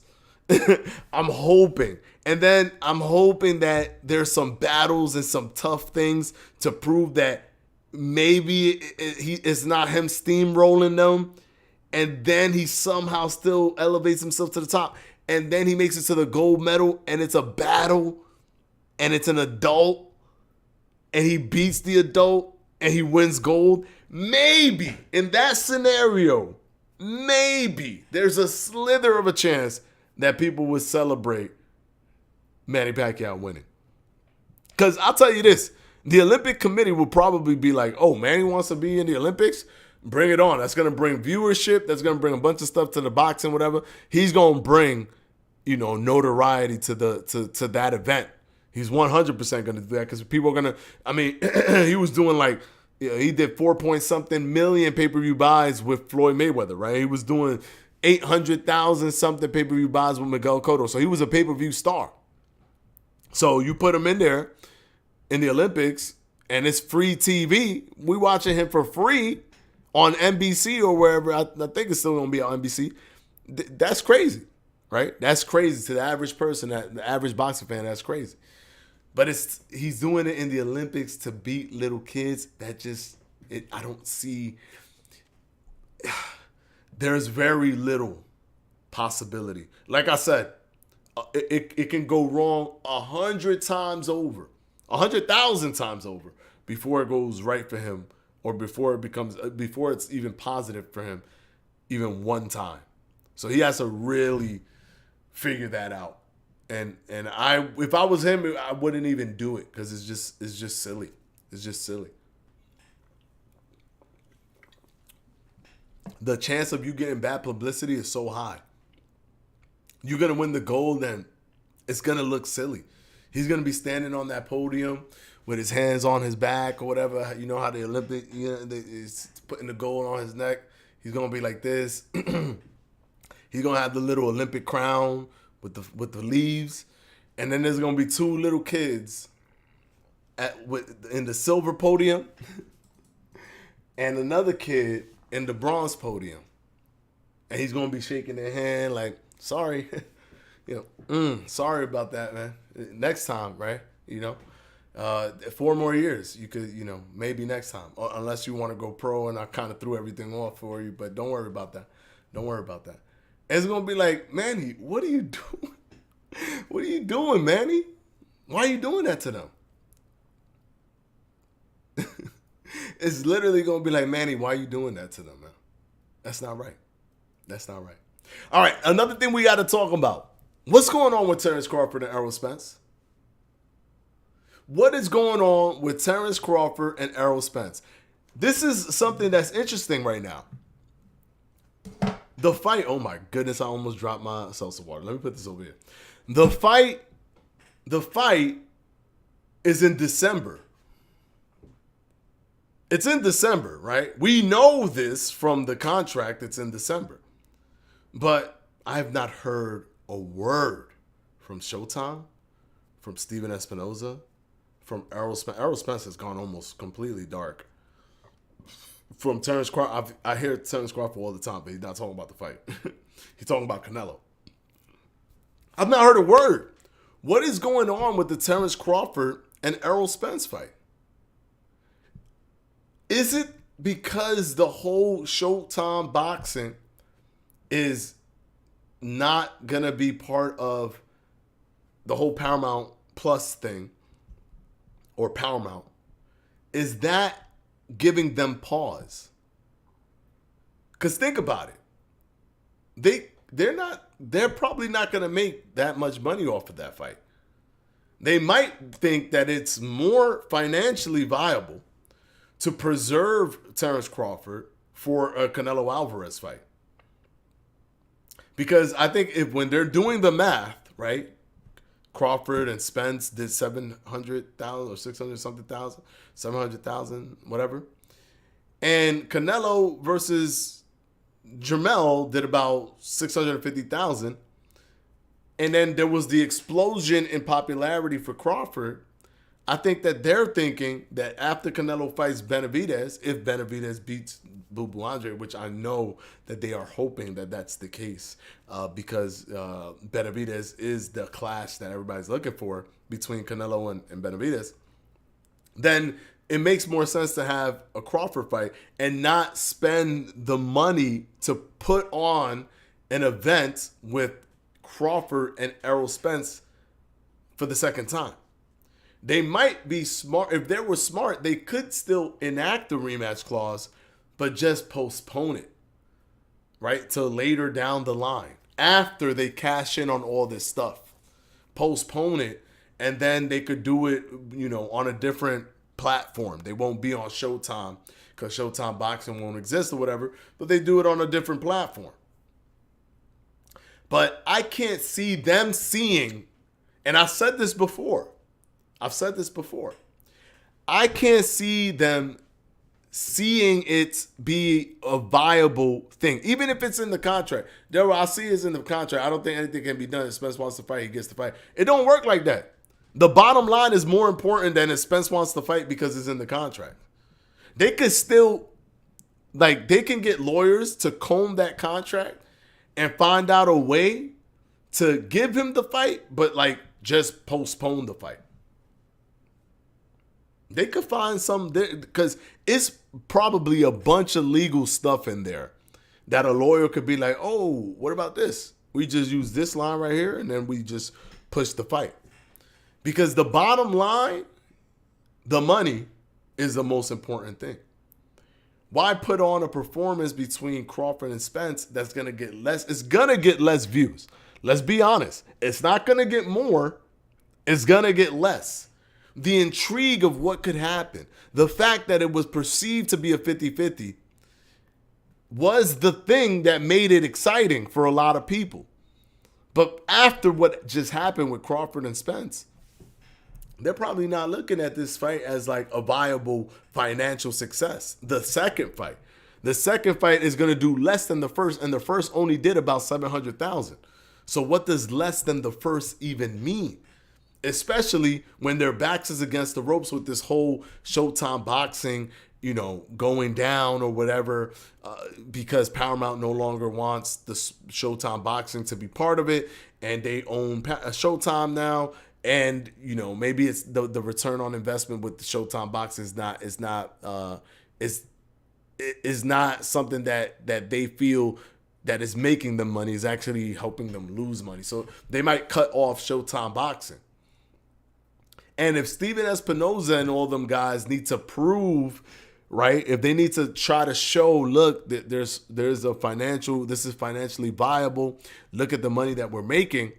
I'm hoping. And then I'm hoping that there's some battles and some tough things to prove that maybe it's not him steamrolling them, and then he somehow still elevates himself to the top, and then he makes it to the gold medal, and it's a battle, and it's an adult, and he beats the adult, and he wins gold. Maybe in that scenario, maybe there's a slither of a chance that people would celebrate Manny Pacquiao winning. Because I'll tell you this, the Olympic Committee will probably be like, oh, Manny wants to be in the Olympics? Bring it on. That's going to bring viewership. That's going to bring a bunch of stuff to the boxing, whatever. He's going to bring, notoriety to that event. He's 100% going to do that because people are going to, he was doing he did 4-point-something million pay-per-view buys with Floyd Mayweather, right? He was doing 800,000 something pay-per-view buys with Miguel Cotto. So he was a pay-per-view star. So you put him in there in the Olympics and it's free TV. We watching him for free on NBC or wherever. I think it's still going to be on NBC. That's crazy, right? That's crazy to the average person, the average boxing fan. That's crazy. But he's doing it in the Olympics to beat little kids. I don't see. There's very little possibility. Like I said, it can go wrong 100 times over, 100,000 times over before it goes right for him, or before it's even positive for him, even one time. So he has to really figure that out. And if I was him, I wouldn't even do it because it's just silly. It's just silly. The chance of you getting bad publicity is so high. You're gonna win the gold, and it's gonna look silly. He's gonna be standing on that podium with his hands on his back or whatever. You know how the Olympic, is putting the gold on his neck. He's gonna be like this. He's gonna have the little Olympic crown with the leaves, and then there's gonna be two little kids in the silver podium, and another kid in the bronze podium, and he's gonna be shaking their hand like, sorry, sorry about that, man. Next time, right? 4 more years, you could, maybe next time, or unless you want to go pro, and I kind of threw everything off for you, but don't worry about that. Don't worry about that. It's going to be like, Manny, what are you doing? What are you doing, Manny? Why are you doing that to them? It's literally going to be like, Manny, why are you doing that to them, man? That's not right. That's not right. All right, another thing we got to talk about. What's going on with Terrence Crawford and Errol Spence? What is going on with Terrence Crawford and Errol Spence? This is something that's interesting right now. The fight, oh my goodness, I almost dropped my seltzer water. Let me put this over here. The fight is in December. It's in December, right? We know this from the contract. It's in December. But I have not heard a word from Showtime, from Steven Espinoza, from Errol Spence. Errol Spence has gone almost completely dark. From Terrence Crawford, I hear Terrence Crawford all the time, but he's not talking about the fight. He's talking about Canelo. I've not heard a word. What is going on with the Terrence Crawford and Errol Spence fight? Is it because the whole Showtime boxing is not going to be part of the whole Paramount Plus thing, or Paramount? Is that giving them pause? Because think about it. They're probably not going to make that much money off of that fight. They might think that it's more financially viable to preserve Terrence Crawford for a Canelo Alvarez fight. Because I think when they're doing the math, right? Crawford and Spence did 700,000 or 600 something thousand, 700,000, whatever. And Canelo versus Jermell did about 650,000. And then there was the explosion in popularity for Crawford. I think that they're thinking that after Canelo fights Benavidez, if Benavidez beats Boo Andre, which I know that they are hoping that that's the case, because Benavidez is the clash that everybody's looking for between Canelo and Benavidez, then it makes more sense to have a Crawford fight and not spend the money to put on an event with Crawford and Errol Spence for the second time. They might be smart. If they were smart, they could still enact the rematch clause, but just postpone it, right, till later down the line after they cash in on all this stuff. Postpone it, and then they could do it, on a different platform. They won't be on Showtime because Showtime Boxing won't exist or whatever, but they do it on a different platform. But I can't see them seeing, and I've said this before. I can't see them seeing it be a viable thing, even if it's in the contract. I see it's in the contract. I don't think anything can be done. If Spence wants to fight, he gets to fight. It don't work like that. The bottom line is more important than if Spence wants to fight because it's in the contract. They could still, they can get lawyers to comb that contract and find out a way to give him the fight, but just postpone the fight. They could find some, because it's probably a bunch of legal stuff in there that a lawyer could be like, oh, what about this? We just use this line right here and then we just push the fight. Because the bottom line, the money is the most important thing. Why put on a performance between Crawford and Spence that's going to get less? It's going to get less views. Let's be honest. It's not going to get more. It's going to get less. The intrigue of what could happen, the fact that it was perceived to be a 50-50 was the thing that made it exciting for a lot of people. But after what just happened with Crawford and Spence, they're probably not looking at this fight as a viable financial success. The second fight is going to do less than the first, and the first only did about 700,000. So what does less than the first even mean? Especially when their backs is against the ropes with this whole Showtime Boxing, going down or whatever, because Paramount no longer wants the Showtime Boxing to be part of it, and they own Showtime now. And maybe it's the return on investment with the Showtime Boxing is not something that they feel that is making them money, is actually helping them lose money. So they might cut off Showtime Boxing. And if Steven Espinoza and all them guys need to prove, right, if they need to try to show, look, there's a this is financially viable, look at the money that we're making,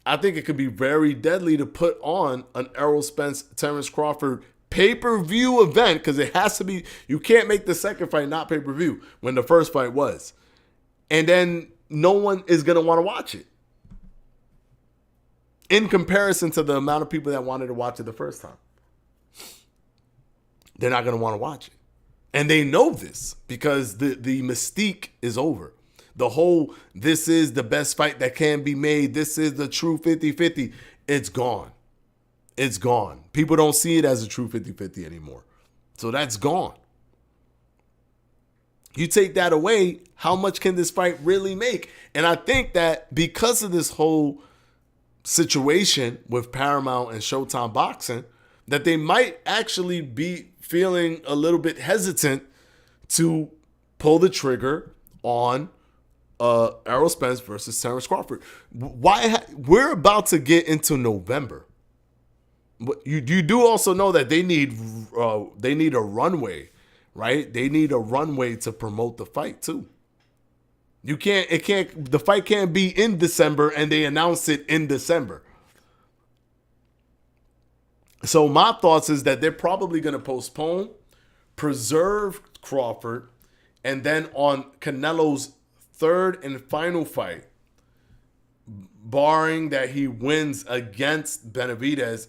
I think it could be very deadly to put on an Errol Spence, Terence Crawford pay-per-view event, because it has to be, you can't make the second fight not pay-per-view when the first fight was. And then no one is going to want to watch it, in comparison to the amount of people that wanted to watch it the first time. They're not going to want to watch it. And they know this because the mystique is over. The whole, this is the best fight that can be made, this is the true 50-50, it's gone. It's gone. People don't see it as a true 50-50 anymore. So that's gone. You take that away, how much can this fight really make? And I think that because of this whole situation with Paramount and Showtime Boxing, that they might actually be feeling a little bit hesitant to pull the trigger on Errol Spence versus Terence Crawford. We're about to get into November. But you do also know that they need a runway, right? They need a runway to promote the fight too. The fight can't be in December and they announce it in December. So my thoughts is that they're probably going to postpone, preserve Crawford, and then on Canelo's third and final fight, barring that he wins against Benavidez,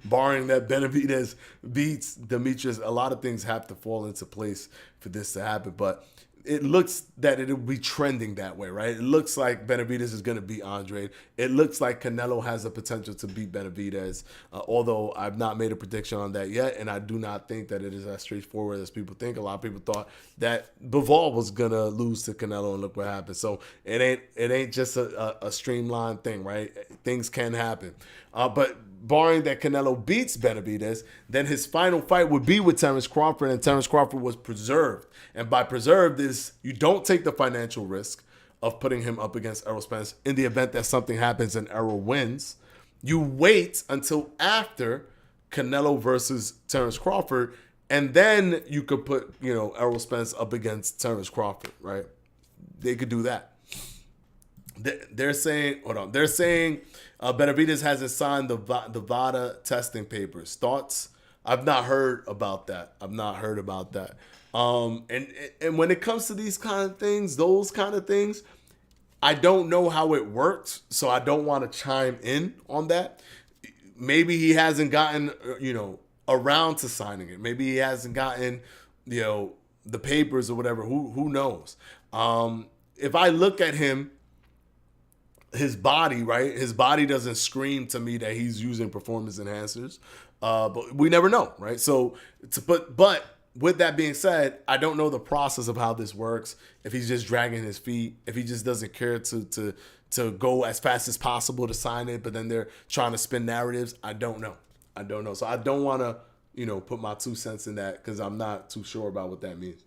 barring that Benavidez beats Demetrius, a lot of things have to fall into place for this to happen. But it looks that it'll be trending that way, right? It looks like Benavidez is going to beat Andre. It looks like Canelo has the potential to beat Benavidez, although I've not made a prediction on that yet, and I do not think that it is as straightforward as people think. A lot of people thought that Bivol was going to lose to Canelo, and look what happened. So it ain't just a streamlined thing, right? Things can happen. But barring that Canelo beats Benavidez, then his final fight would be with Terence Crawford, and Terence Crawford was preserved. And by preserved is you don't take the financial risk of putting him up against Errol Spence in the event that something happens and Errol wins. You wait until after Canelo versus Terence Crawford, and then you could put, Errol Spence up against Terence Crawford, right? They could do that. They're saying, Benavidez hasn't signed the VADA testing papers. Thoughts? I've not heard about that. And when it comes to these kind of things, those kind of things, I don't know how it works, so I don't want to chime in on that. Maybe he hasn't gotten, around to signing it. Maybe he hasn't gotten, the papers or whatever. Who knows? If I look at him, his body, right? His body doesn't scream to me that he's using performance enhancers, but we never know, right? So, but with that being said, I don't know the process of how this works. If he's just dragging his feet, if he just doesn't care to go as fast as possible to sign it, but then they're trying to spin narratives. I don't know. So I don't want to, put my 2 cents in that because I'm not too sure about what that means.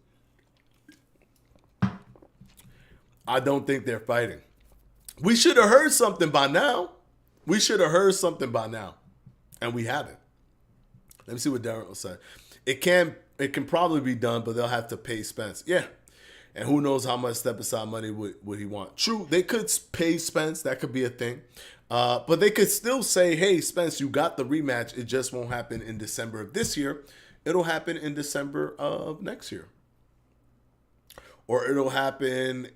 I don't think they're fighting. We should have heard something by now. And we haven't. Let me see what Darren will say. It can probably be done, but they'll have to pay Spence. Yeah. And who knows how much step aside money would he want. True, they could pay Spence. That could be a thing. But they could still say, hey, Spence, you got the rematch. It just won't happen in December of this year. It'll happen in December of next year. Or it'll happen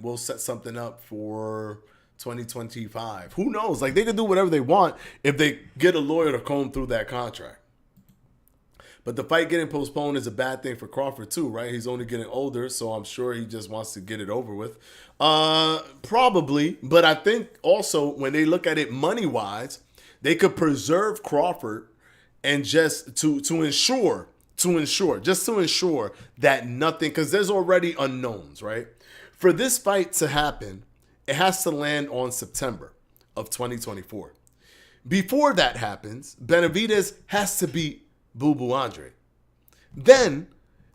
we'll set something up for 2025. Who knows? Like, they can do whatever they want if they get a lawyer to comb through that contract. But the fight getting postponed is a bad thing for Crawford too, right? He's only getting older, so I'm sure he just wants to get it over with. Probably, but I think also when they look at it money-wise, they could preserve Crawford and just to ensure that nothing, because there's already unknowns, right? For this fight to happen, it has to land on September of 2024. Before that happens, Benavidez has to beat Boo Boo Andre. Then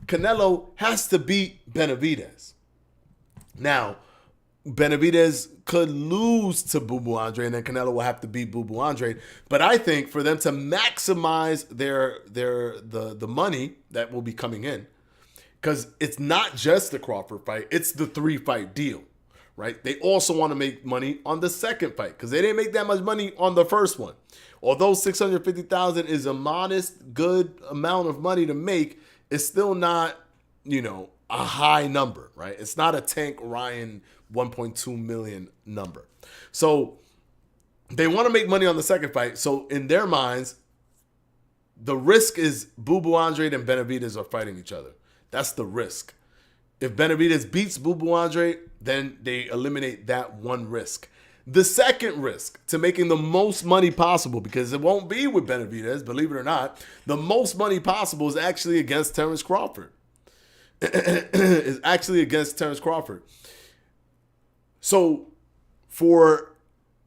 Canelo has to beat Benavidez. Now, Benavidez could lose to Boo Boo Andre, and then Canelo will have to beat Boo Boo Andre. But I think for them to maximize the money that will be coming in, because it's not just the Crawford fight, it's the 3-fight deal, right? They also want to make money on the second fight because they didn't make that much money on the first one. Although $650,000 is a modest, good amount of money to make, it's still not, a high number, right? It's not a Tank Ryan 1.2 million number. So they want to make money on the second fight. So in their minds, the risk is Boo Boo Andre and Benavidez are fighting each other. That's the risk. If Benavidez beats Boo Boo Andre, then they eliminate that one risk. The second risk to making the most money possible, because it won't be with Benavidez, believe it or not, the most money possible is actually against Terence Crawford. So for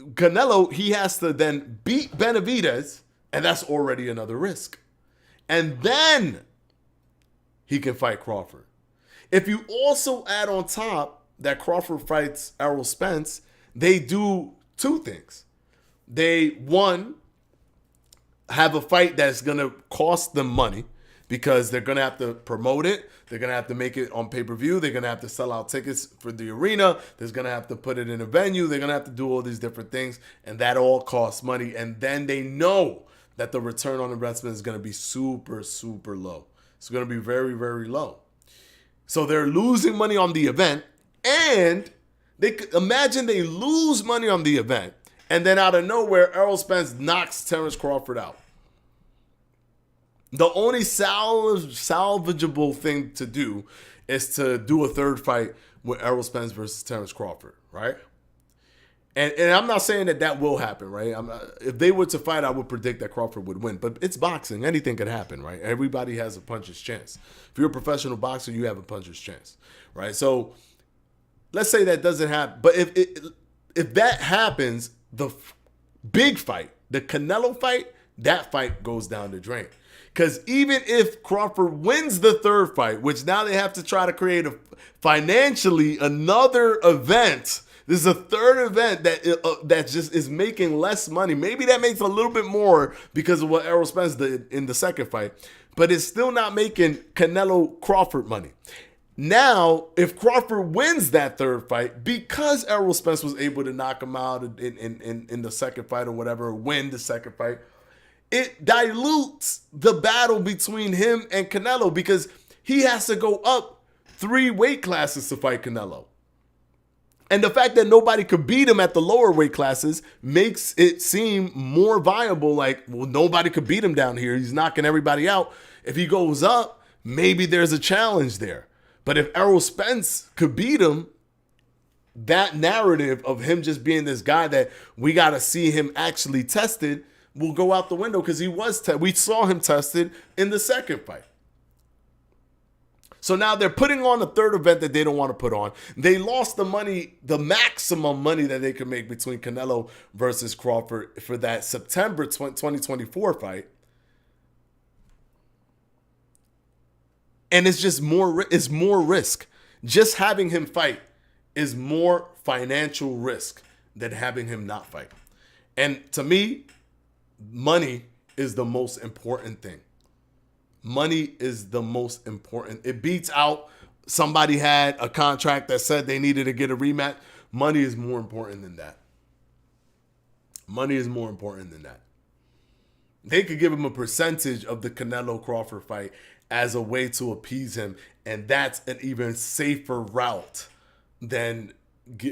Canelo, he has to then beat Benavidez, and that's already another risk. And then he can fight Crawford. If you also add on top that Crawford fights Errol Spence, they do 2 things. They, one, have a fight that's going to cost them money because they're going to have to promote it. They're going to have to make it on pay-per-view. They're going to have to sell out tickets for the arena. They're going to have to put it in a venue. They're going to have to do all these different things, and that all costs money. And then they know that the return on investment is going to be super, super low. It's going to be very, very low. So they're losing money on the event, and they could imagine they lose money on the event, and then out of nowhere, Errol Spence knocks Terence Crawford out. The only salvageable thing to do is to do a third fight with Errol Spence versus Terrence Crawford, right? And I'm not saying that will happen, right? If they were to fight, I would predict that Crawford would win. But it's boxing. Anything could happen, right? Everybody has a puncher's chance. If you're a professional boxer, you have a puncher's chance, right? So let's say that doesn't happen. But if that happens, the big fight, the Canelo fight, that fight goes down the drain. Because even if Crawford wins the third fight, which now they have to try to create financially another event. This is a third event that just is making less money. Maybe that makes a little bit more because of what Errol Spence did in the second fight, but it's still not making Canelo Crawford money. Now, if Crawford wins that third fight, because Errol Spence was able to knock him out in the second fight or whatever, win the second fight, it dilutes the battle between him and Canelo because he has to go up 3 weight classes to fight Canelo. And the fact that nobody could beat him at the lower weight classes makes it seem more viable. Like, well, nobody could beat him down here. He's knocking everybody out. If he goes up, maybe there's a challenge there. But if Errol Spence could beat him, that narrative of him just being this guy that we got to see him actually tested will go out the window because he was we saw him tested in the second fight. So now they're putting on a third event that they don't want to put on. They lost the money, the maximum money that they could make between Canelo versus Crawford for that September 2024 fight. And it's just more risk. Just having him fight is more financial risk than having him not fight. And to me, money is the most important thing. Money is the most important. It beats out somebody had a contract that said they needed to get a rematch. Money is more important than that. Money is more important than that. They could give him a percentage of the Canelo Crawford fight as a way to appease him, and that's an even safer route than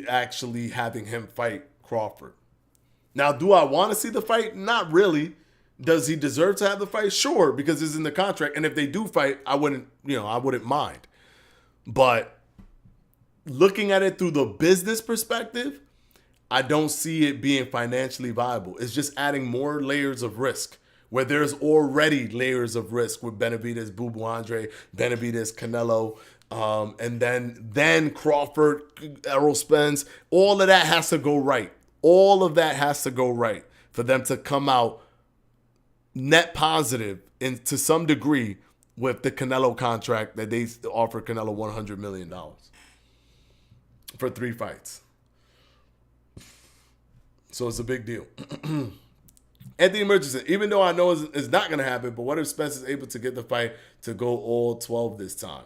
actually having him fight Crawford. Now, do I want to see the fight? Not really. Does he deserve to have the fight? Sure, because it's in the contract. And if they do fight, I wouldn't mind. But looking at it through the business perspective, I don't see it being financially viable. It's just adding more layers of risk where there's already layers of risk with Benavidez, Boo Andre, Benavidez, Canelo, and then Crawford, Errol Spence. All of that has to go right. All of that has to go right for them to come out net positive to some degree with the Canelo contract that they offered Canelo $100 million for 3 fights. So it's a big deal. Anthony Murchison, even though I know it's not going to happen, but what if Spence is able to get the fight to go all 12 this time?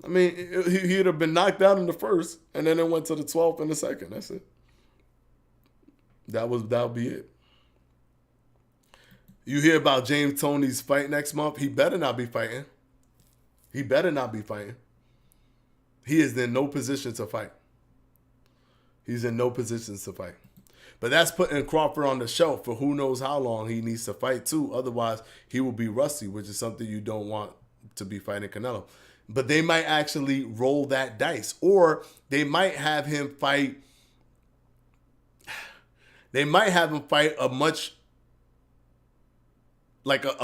I mean, he'd have been knocked out in the first, and then it went to the 12th in the second. That's it. That would be it. You hear about James Toney's fight next month. He better not be fighting. He better not be fighting. He is in no position to fight. He's in no positions to fight. But that's putting Crawford on the shelf for who knows how long he needs to fight too. Otherwise, he will be rusty, which is something you don't want to be fighting Canelo. But they might actually roll that dice. Or they might have him fight. They might have him fight a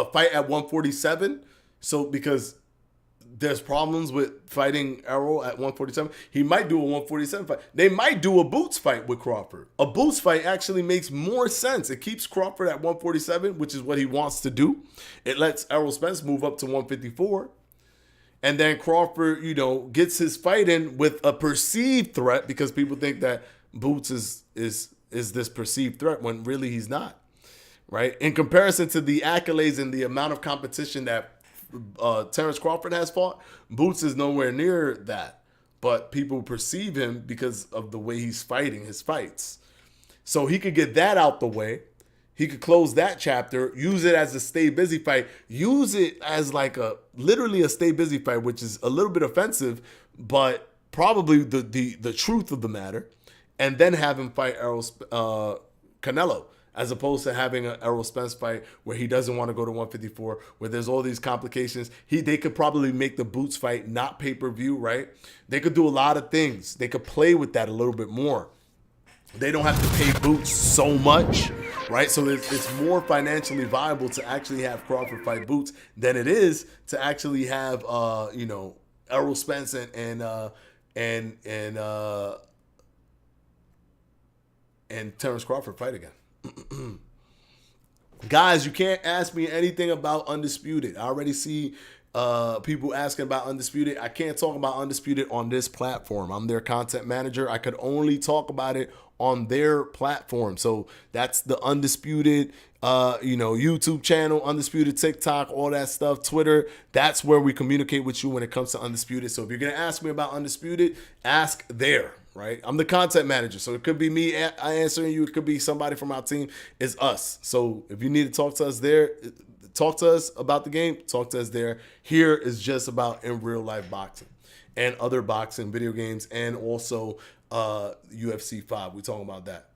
fight at 147. So because there's problems with fighting Errol at 147, he might do a 147 fight. They might do a Boots fight with Crawford. A Boots fight actually makes more sense. It keeps Crawford at 147, which is what he wants to do. It lets Errol Spence move up to 154. And then Crawford, gets his fight in with a perceived threat because people think that Boots is this perceived threat when really he's not. Right? In comparison to the accolades and the amount of competition that Terrence Crawford has fought, Boots is nowhere near that. But people perceive him because of the way he's fighting his fights. So he could get that out the way. He could close that chapter, use it as a stay busy fight, use it as literally a stay busy fight, which is a little bit offensive, but probably the truth of the matter, and then have him fight Canelo as opposed to having an Errol Spence fight where he doesn't want to go to 154, where there's all these complications. They could probably make the Boots fight not pay-per-view, right? They could do a lot of things. They could play with that a little bit more. They don't have to pay Boots so much, right? So it's more financially viable to actually have Crawford fight Boots than it is to actually have, Errol Spence and Terrence Crawford fight again. Guys, you can't ask me anything about Undisputed. I already see people asking about Undisputed. I can't talk about Undisputed on this platform. I'm their content manager. I could only talk about it on their platform. So that's the Undisputed, YouTube channel, Undisputed TikTok, all that stuff, Twitter. That's where we communicate with you when it comes to Undisputed. So if you're going to ask me about Undisputed, ask there, right? I'm the content manager. So it could be me answering you. It could be somebody from our team. It's us. So if you need to talk to us there, talk to us about the game, talk to us there. Here is just about in real life boxing and other boxing video games and also UFC 5. We're talking about that.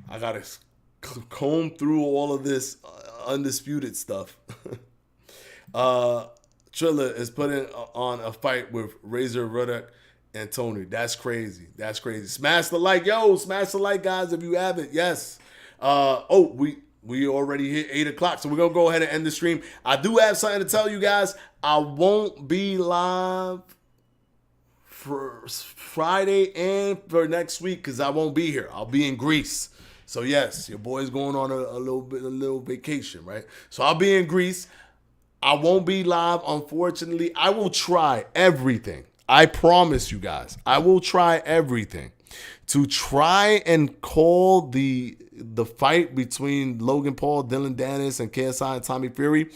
I gotta comb through all of this Undisputed stuff. Trilla is putting on a fight with Razor Ruddock and Tony. That's crazy. That's crazy. Smash the like. Yo, smash the like, guys, if you haven't. Yes. We already hit 8 o'clock, so we're going to go ahead and end the stream. I do have something to tell you guys. I won't be live for Friday and for next week because I won't be here. I'll be in Greece. So, yes, your boy's going on a little vacation, right? So, I'll be in Greece. I won't be live, unfortunately. I will try everything. I promise you guys. I will try everything to try and call the fight between Logan Paul, Dylan Dennis, and KSI and Tommy Fury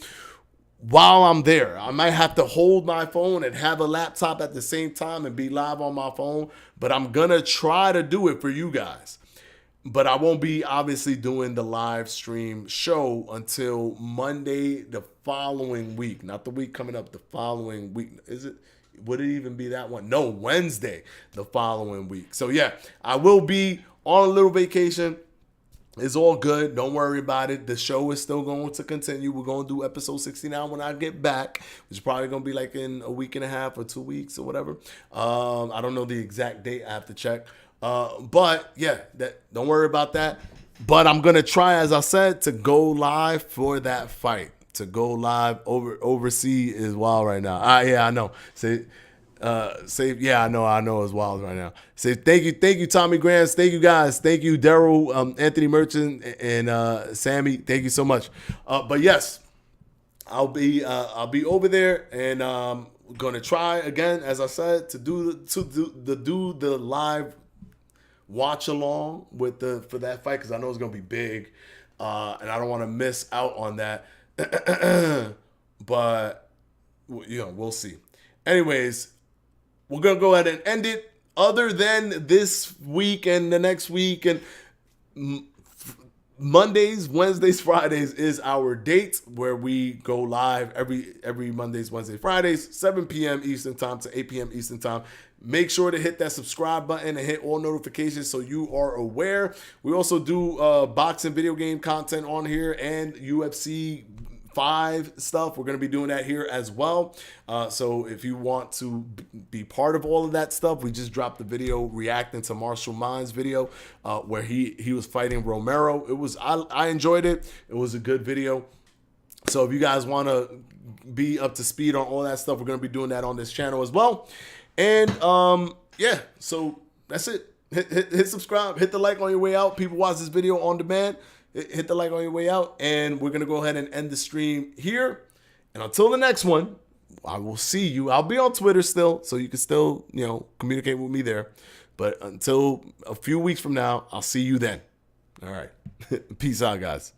while I'm there. I might have to hold my phone and have a laptop at the same time and be live on my phone, but I'm going to try to do it for you guys. But I won't be obviously doing the live stream show until Monday the following week. Not the week coming up, the following week. Is it? Would it even be that one? No, Wednesday the following week. So yeah, I will be on a little vacation. It's all good. Don't worry about it. The show is still going to continue. We're going to do episode 69 when I get back, which is probably going to be like in a week and a half or 2 weeks or whatever. I don't know the exact date. I have to check. But yeah, don't worry about that. But I'm going to try, as I said, to go live for that fight. To go live overseas is wild right now. Yeah, I know. Yeah, I know it's wild right now. Say thank you, Tommy Grants. Thank you guys. Thank you, Daryl, Anthony Merchant, and Sammy. Thank you so much. But yes, I'll be over there, and gonna try again, as I said, to do the live watch along for that fight because I know it's gonna be big, and I don't want to miss out on that. But we'll see. Anyways, we're gonna go ahead and end it. Other than this week and the next week and Mondays, Wednesdays, Fridays is our date where we go live every Mondays, Wednesdays, Fridays, 7 p.m. Eastern time to 8 p.m. Eastern time. Make sure to hit that subscribe button and hit all notifications so you are aware. We also do boxing video game content on here and UFC 5 stuff. We're going to be doing that here as well. So if you want to be part of all of that stuff, we just dropped the video reacting to Marshall Mind's video where he was fighting Romero. I enjoyed it. It was a good video. So if you guys want to be up to speed on all that stuff, we're going to be doing that on this channel as well. And yeah, so that's it. Hit subscribe, hit the like on your way out. People watch this video on demand. Hit the like on your way out, and we're going to go ahead and end the stream here. And until the next one, I will see you. I'll be on Twitter still, so you can still, communicate with me there. But until a few weeks from now, I'll see you then. All right. Peace out, guys.